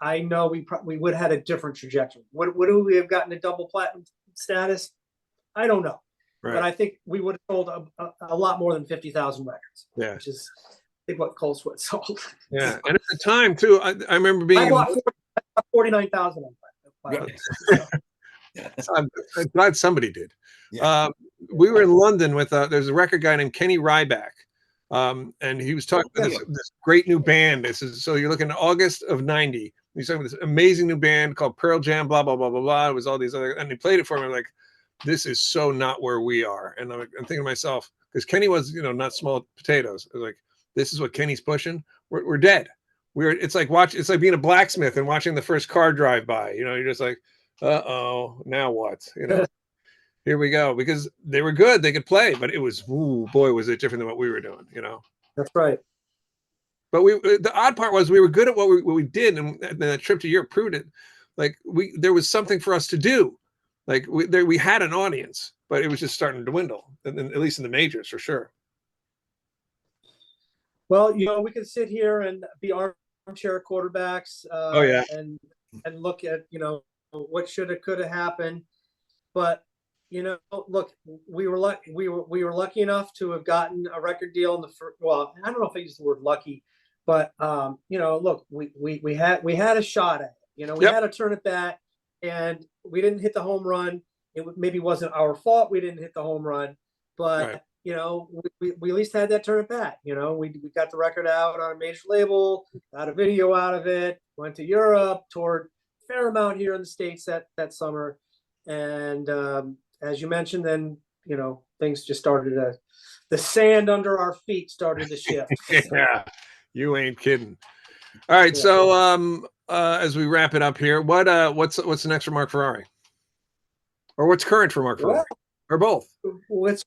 I know we would have had a different trajectory. Would we have gotten a double platinum status? I don't know. Right. But I think we would have sold a lot more than 50,000 records. Yeah. Which is, I think, what Cold Sweat sold. Yeah. And at the time too, I remember being... I bought 49,000 on I'm glad somebody did. Yeah. We were in London with there's a record guy named Kenny Ryback, and he was talking about this great new band. So you're looking at August of 90. He's talking about this amazing new band called Pearl Jam, blah blah blah blah blah. It was all these other, and he played it for me. I'm like, this is so not where we are. And I'm thinking to myself, because Kenny was not small potatoes. I was like, this is what Kenny's pushing. We're dead. It's like being a blacksmith and watching the first car drive by. You're just like, now what? Here we go, because they were good, they could play, but it was, boy, was it different than what we were doing. That's right. But the odd part was we were good at what we did, and that trip to Europe proved it. Like there was something for us to do. Like we had an audience, but it was just starting to dwindle, and at least in the majors for sure. Well, we could sit here and be armchair quarterbacks, and look at what should have, could have happened, but look, we were lucky enough to have gotten a record deal in the first. Well, I don't know if I use the word lucky, but look, we had a shot at it. We had to turn it back, and we didn't hit the home run. It maybe wasn't our fault we didn't hit the home run, but you know, we at least had that turn at bat. You know, we got the record out on a major label, got a video out of it, went to Europe, toured a fair amount here in the States that summer. And as you mentioned, then, you know, things just started to, the sand under our feet started to shift. Yeah, you ain't kidding. All right, so as we wrap it up here, what's the next for Marc Ferrari, or what's current for Marc Ferrari, or both? What's,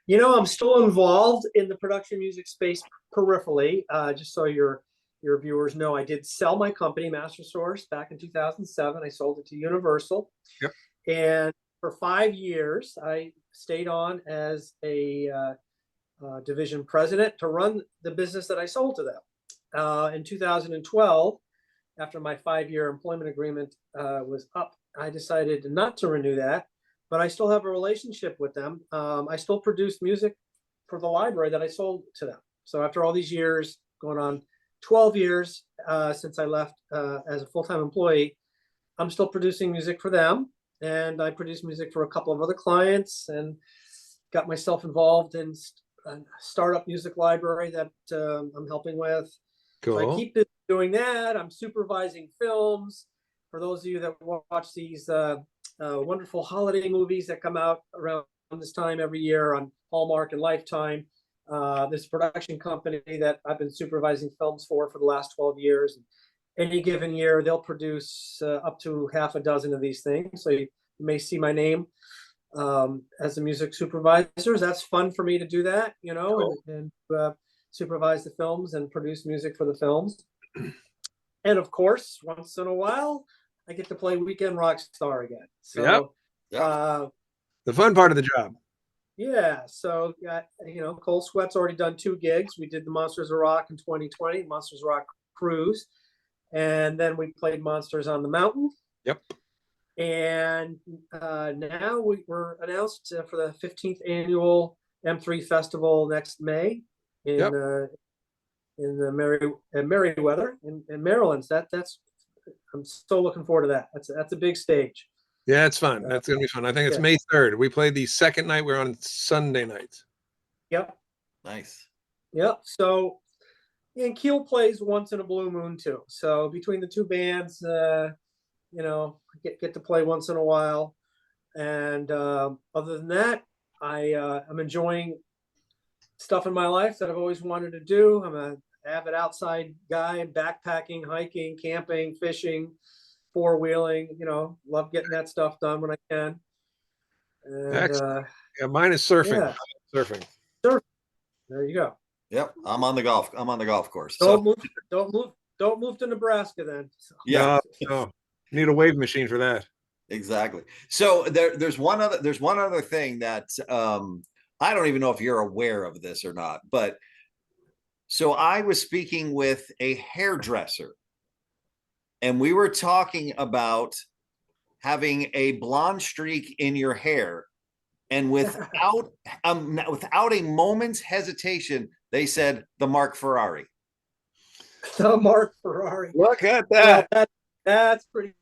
you know, I'm still involved in the production music space peripherally. Just so your viewers know, I did sell my company, Master Source, back in 2007. I sold it to Universal. Yep. And for 5 years, I stayed on as a division president to run the business that I sold to them. In 2012, after my 5-year employment agreement was up, I decided not to renew that, but I still have a relationship with them. I still produce music for the library that I sold to them. So after all these years, going on 12 years since I left as a full-time employee, I'm still producing music for them. And I produce music for a couple of other clients and got myself involved in a startup music library that I'm helping with. Cool. So I keep doing that. I'm supervising films. For those of you that watch these wonderful holiday movies that come out around this time every year on Hallmark and Lifetime, this production company that I've been supervising films for the last 12 years. Any given year, they'll produce up to half a dozen of these things. So you may see my name as a music supervisor. That's fun for me to do that, you know, cool. and supervise the films and produce music for the films. And of course, once in a while, I get to play Weekend Rock Star again. So, yep. The fun part of the job. Yeah. So, you know, Cold Sweat's already done 2 gigs. We did the Monsters of Rock in 2020, Monsters of Rock Cruise. And then we played Monsters on the Mountain. Yep. And now we're announced for the 15th annual M3 Festival next May in Merriweather in Maryland. That's I'm so looking forward to that. That's a big stage. Yeah, it's fun. That's gonna be fun. I think it's May 3rd. We played the second night. We're on Sunday nights. Yep. Nice. Yep. So, and Keel plays once in a blue moon too. So between the two bands, you know, get to play once in a while. And other than that, I'm enjoying stuff in my life that I've always wanted to do. I'm an avid outside guy, backpacking, hiking, camping, fishing, 4-wheeling, you know, love getting that stuff done when I can. And mine is surfing. Yeah. Surfing. There you go. Yep. I'm on the golf course. Don't move to Nebraska then. So. Yeah. No. Need a wave machine for that. Exactly. So there's one other thing that I don't even know if you're aware of this or not, but so I was speaking with a hairdresser and we were talking about having a blonde streak in your hair, and without a moment's hesitation, they said the Marc Ferrari. The Marc Ferrari. Look at that. Yeah, that's pretty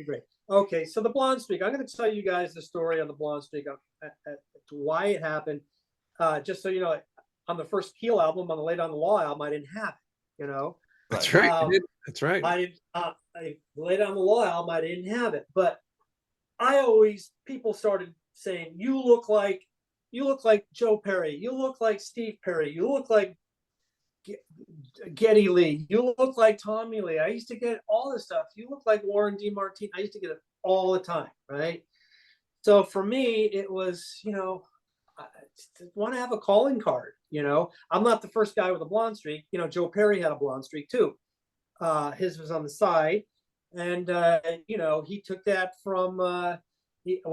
great. Okay, so the blonde streak. I'm going to tell you guys the story on the blonde streak, why it happened. Just so you know, on the first Keel album, on the Late on the Law album, I didn't have it. You know. That's right. That's right. I Late on the Law album, I didn't have it, but people started saying, you look like Joe Perry, you look like Steve Perry, you look like Geddy Lee, you look like Tommy Lee. I used to get all this stuff. You look like Warren DeMartini. I used to get it all the time, right? So for me, it was, you know, I want to have a calling card. You know, I'm not the first guy with a blonde streak. You know, Joe Perry had a blonde streak too. His was on the side, and you know, he took that from.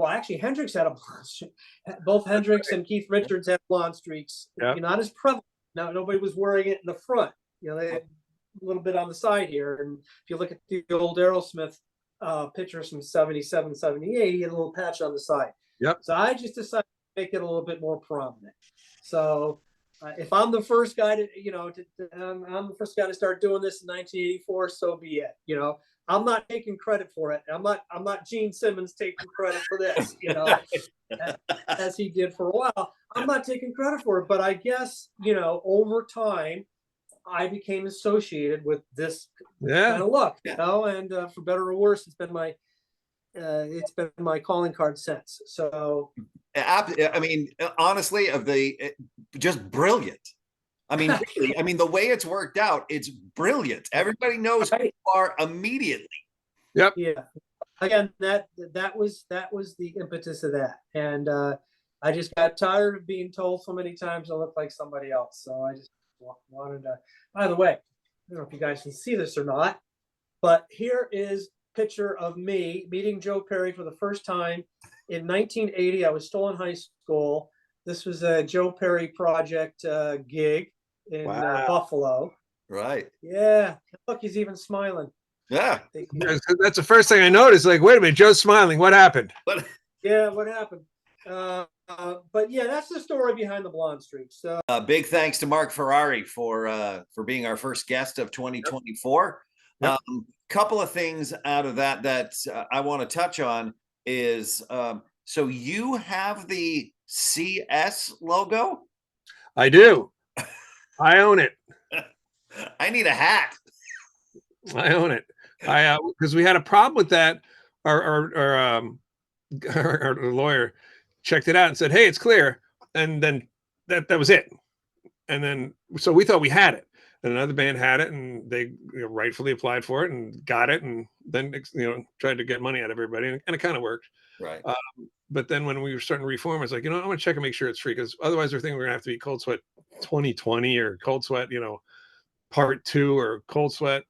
Actually, Hendrix had a blonde streak. Both Hendrix and Keith Richards had blonde streaks. Yep. Not as prevalent. Now, nobody was wearing it in the front. You know, they had a little bit on the side here. And if you look at the old Aerosmith pictures from 77, 78, he had a little patch on the side. Yep. So I just decided to make it a little bit more prominent. So if I'm the first guy to, you know, I'm the first guy to start doing this in 1984, so be it. You know, I'm not taking credit for it. I'm not Gene Simmons taking credit for this. You know, as he did for a while. I'm not taking credit for it, but I guess, over time, I became associated with this kind of look, and for better or worse, it's been my calling card since. So, I mean, honestly, just brilliant. I mean, really, the way it's worked out, it's brilliant. Everybody knows who you are immediately. Yep. Yeah. Again, that was the impetus of that, and I just got tired of being told so many times I look like somebody else. So I just wanted to. By the way, I don't know if you guys can see this or not, but here is a picture of me meeting Joe Perry for the first time in 1980. I was still in high school. This was a Joe Perry project gig in Buffalo. Right. Yeah. Look, he's even smiling. Yeah. That's the first thing I noticed. Like, wait a minute, Joe's smiling. What happened? Yeah, what happened? But yeah, that's the story behind the blonde streak. So big thanks to Marc Ferrari for being our first guest of 2024. Yep. Couple of things out of that I want to touch on is so you have the CS logo? I do. I own it. I need a hat. I own it. Because we had a problem with that. Our lawyer checked it out and said, "Hey, it's clear." And then that was it. And then so we thought we had it, and another band had it, and they rightfully applied for it and got it, and then tried to get money out of everybody, and it kind of worked. Right. But then when we were starting to reform, I was like, I'm gonna check and make sure it's free, because otherwise we're thinking we're gonna have to be Cold Sweat 2020 or Cold Sweat, Part 2 or Cold Sweat,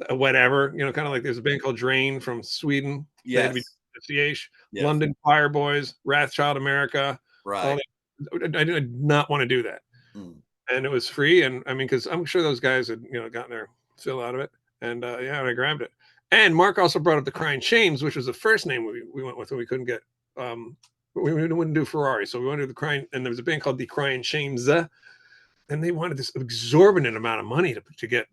whatever. Kind of like there's a band called Drain from Sweden. Yes. They had to be CH. Yes. London Fireboys, Wrathchild America. Right. I did not want to do that. And it was free. And because I'm sure those guys had, gotten their fill out of it. And I grabbed it. And Marc also brought up the Crying Shames, which was the first name we went with when we couldn't get, we wouldn't do Ferrari. So we wanted the Crying, and there was a band called the Crying Shames. And they wanted this exorbitant amount of money to get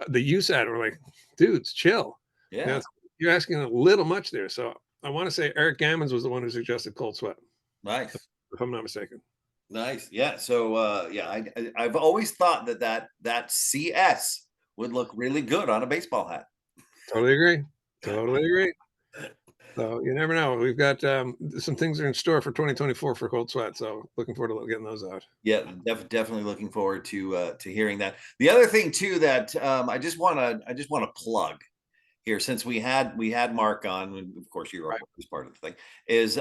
the use out of it. We're like, dudes, chill. Yeah. You're asking a little much there. So I want to say Eric Gammons was the one who suggested Cold Sweat. Nice. If I'm not mistaken. Nice. Yeah. So I've always thought that CS would look really good on a baseball hat. Totally agree. So you never know. We've got some things are in store for 2024 for Cold Sweat. So looking forward to getting those out. Yeah, definitely looking forward to hearing that. The other thing too that I just want to plug here, since we had Marc on, and of course you were always part of the thing, is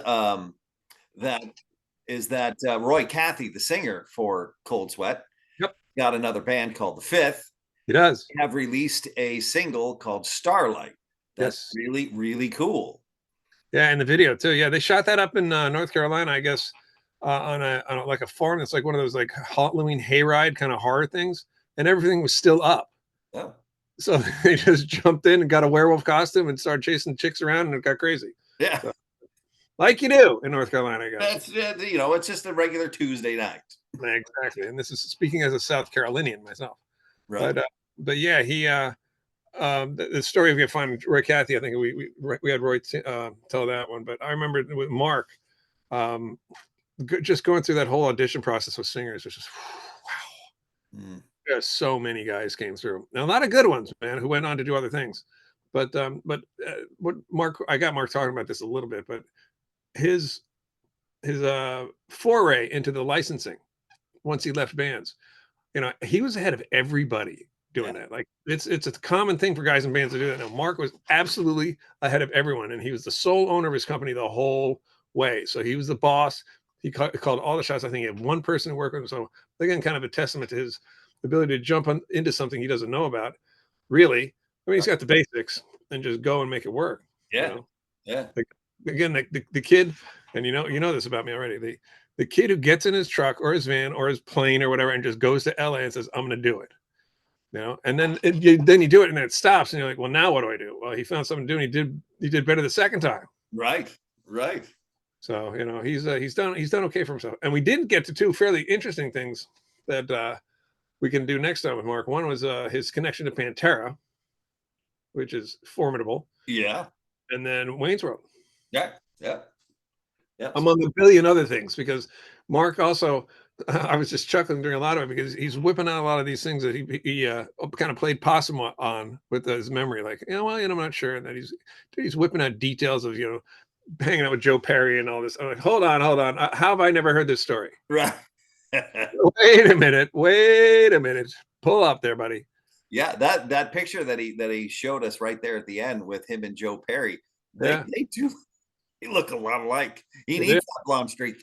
that Roy Cathy, the singer for Cold Sweat, got another band called The Fifth. He does. They have released a single called Starlight. That's really, really cool. Yeah, and the video too. Yeah, they shot that up in North Carolina, I guess, on a like a farm that's like one of those like Halloween hayride kind of horror things, and everything was still up. Oh. So they just jumped in and got a werewolf costume and started chasing chicks around, and it got crazy. Yeah. So, like you do in North Carolina, I guess. That's it's just a regular Tuesday night. Exactly. And this is speaking as a South Carolinian myself. Right. But yeah, he the story of you find Roy Cathy, I think we had Roy tell that one. But I remember with Marc, just going through that whole audition process with singers, was just wow. There's so many guys came through. Now, a lot of good ones, man, who went on to do other things. But what Marc, I got Marc talking about this a little bit, but his foray into the licensing once he left bands, he was ahead of everybody doing that. Like it's a common thing for guys in bands to do that. Now, Marc was absolutely ahead of everyone, and he was the sole owner of his company the whole way. So he was the boss. He called all the shots. I think he had one person to work with him. So again, kind of a testament to his ability to jump into something he doesn't know about. Really, he's got the basics and just go and make it work. Yeah, Again, the kid, and you know this about me already. The kid who gets in his truck or his van or his plane or whatever and just goes to LA and says, "I'm going to do it," and then you do it and then it stops and you're like, "Well, now what do I do?" Well, he found something to do and he did better the second time. Right. So he's done okay for himself. And we did get to two fairly interesting things that we can do next time with Marc. One was his connection to Pantera, which is formidable. Yeah. And then Wayne's World. Yeah. Yep. among a billion other things, because Marc also, I was just chuckling during a lot of it because he's whipping out a lot of these things that he kind of played possum on with his memory. Like, well, I'm not sure. And then he's whipping out details of, hanging out with Joe Perry and all this. I'm like, hold on. How have I never heard this story? Right. Wait a minute. Pull up there, buddy. Yeah, that picture that he showed us right there at the end with him and Joe Perry, they look a lot alike. He needs that blonde streak.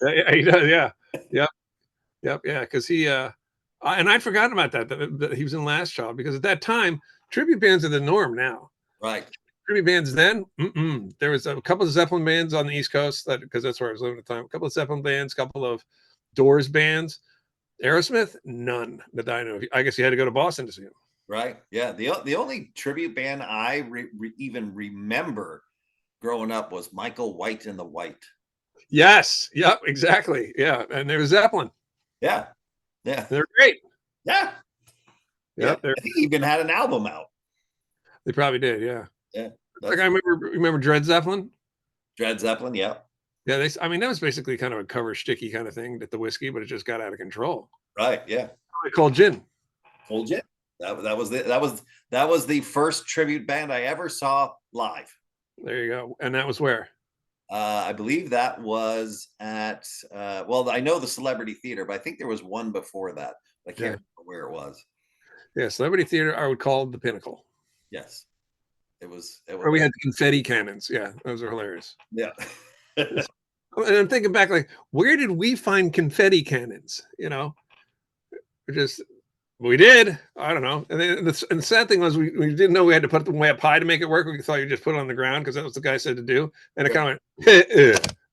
Yeah, he does. Yeah. Yep. Yeah. Because he and I'd forgotten about that he was in Last Child, because at that time tribute bands are the norm now. Right. Tribute bands then, there was a couple of Zeppelin bands on the East Coast, because that's where I was living at the time. A couple of Zeppelin bands, a couple of Doors bands. Aerosmith, none that I know. I guess you had to go to Boston to see him. Right. Yeah. The only tribute band I even remember growing up was Michael White and the White. Yes. Yep. Exactly. Yeah. And there was Zeppelin. Yeah. Yeah. They're great. Yeah. Yep. I think he even had an album out. They probably did. Yeah. Yeah. Like I remember Dred Zeppelin. Dred Zeppelin. Yeah. Yeah. That was basically kind of a cover sticky kind of thing at the whiskey, but it just got out of control. Right. Yeah. Cold Gin. Cold Gin. That was the first tribute band I ever saw live. There you go. And that was where? I believe that was at I know the Celebrity Theater, but I think there was one before that. I can't remember where it was. Yeah, Celebrity Theater, I would call the Pinnacle. Yes. It was Or we had the confetti cannons. Yeah, those are hilarious. Yeah. And I'm thinking back, like, where did we find confetti cannons? We did. I don't know. And the sad thing was we didn't know we had to put them way up high to make it work. We thought you just put it on the ground because that was the guy said to do. And it kind of went,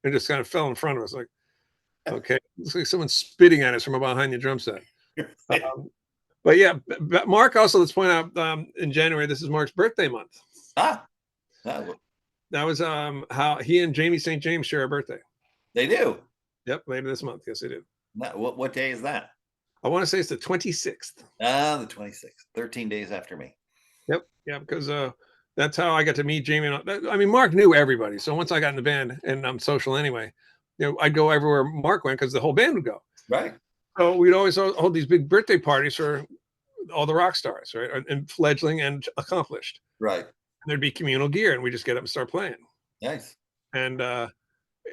and just kind of fell in front of us. Like, okay. It's like someone spitting at us from behind the drum set. But yeah, Marc also, let's point out, in January, this is Marc's birthday month. That was how he and Jamie St. James share a birthday. They do. Yep, later this month. Yes, they do. What day is that? I want to say it's the 26th. The 26th. 13 days after me. Yep. Yeah, because that's how I got to meet Jamie. I mean, Marc knew everybody. So once I got in the band, and I'm social anyway, I'd go everywhere Marc went because the whole band would go. Right. So we'd always hold these big birthday parties for all the rock stars, right? And fledgling and accomplished. Right. And there'd be communal gear, and we just get up and start playing. Nice. And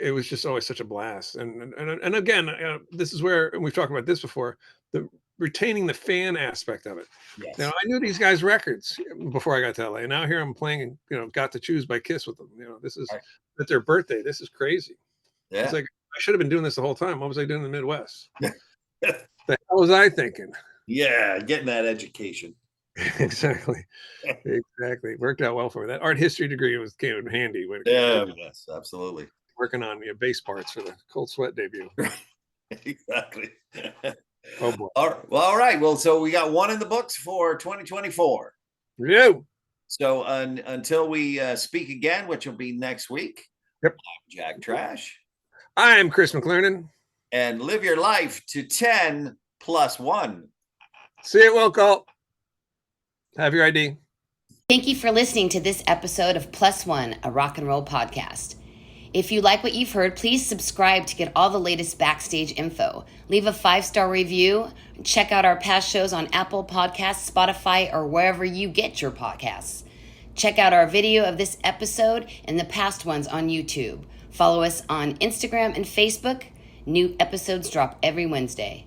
it was just always such a blast. And again, this is where, and we've talked about this before, the retaining the fan aspect of it. Yes. I knew these guys' records before I got to LA. Now here I'm playing, Got to Choose by Kiss with them. This is at their birthday. This is crazy. Yeah. It's like, I should have been doing this the whole time. What was I doing in the Midwest? The hell was I thinking? Yeah, getting that education. Exactly. Worked out well for me. That art history degree came in handy. Yes, absolutely. Working on bass parts for the Cold Sweat debut. Exactly. Oh boy. All right. Well, so we got one in the books for 2024. Yeah. So until we speak again, which will be next week. Yep. I'm Jack Trash. I'm Chris McLernon. And live your life to 10 plus 1. See it, Will Call. Have your ID. Thank you for listening to this episode of Plus One, a rock and roll podcast. If you like what you've heard, please subscribe to get all the latest backstage info. Leave a 5-star review. Check out our past shows on Apple Podcasts, Spotify, or wherever you get your podcasts. Check out our video of this episode and the past ones on YouTube. Follow us on Instagram and Facebook. New episodes drop every Wednesday.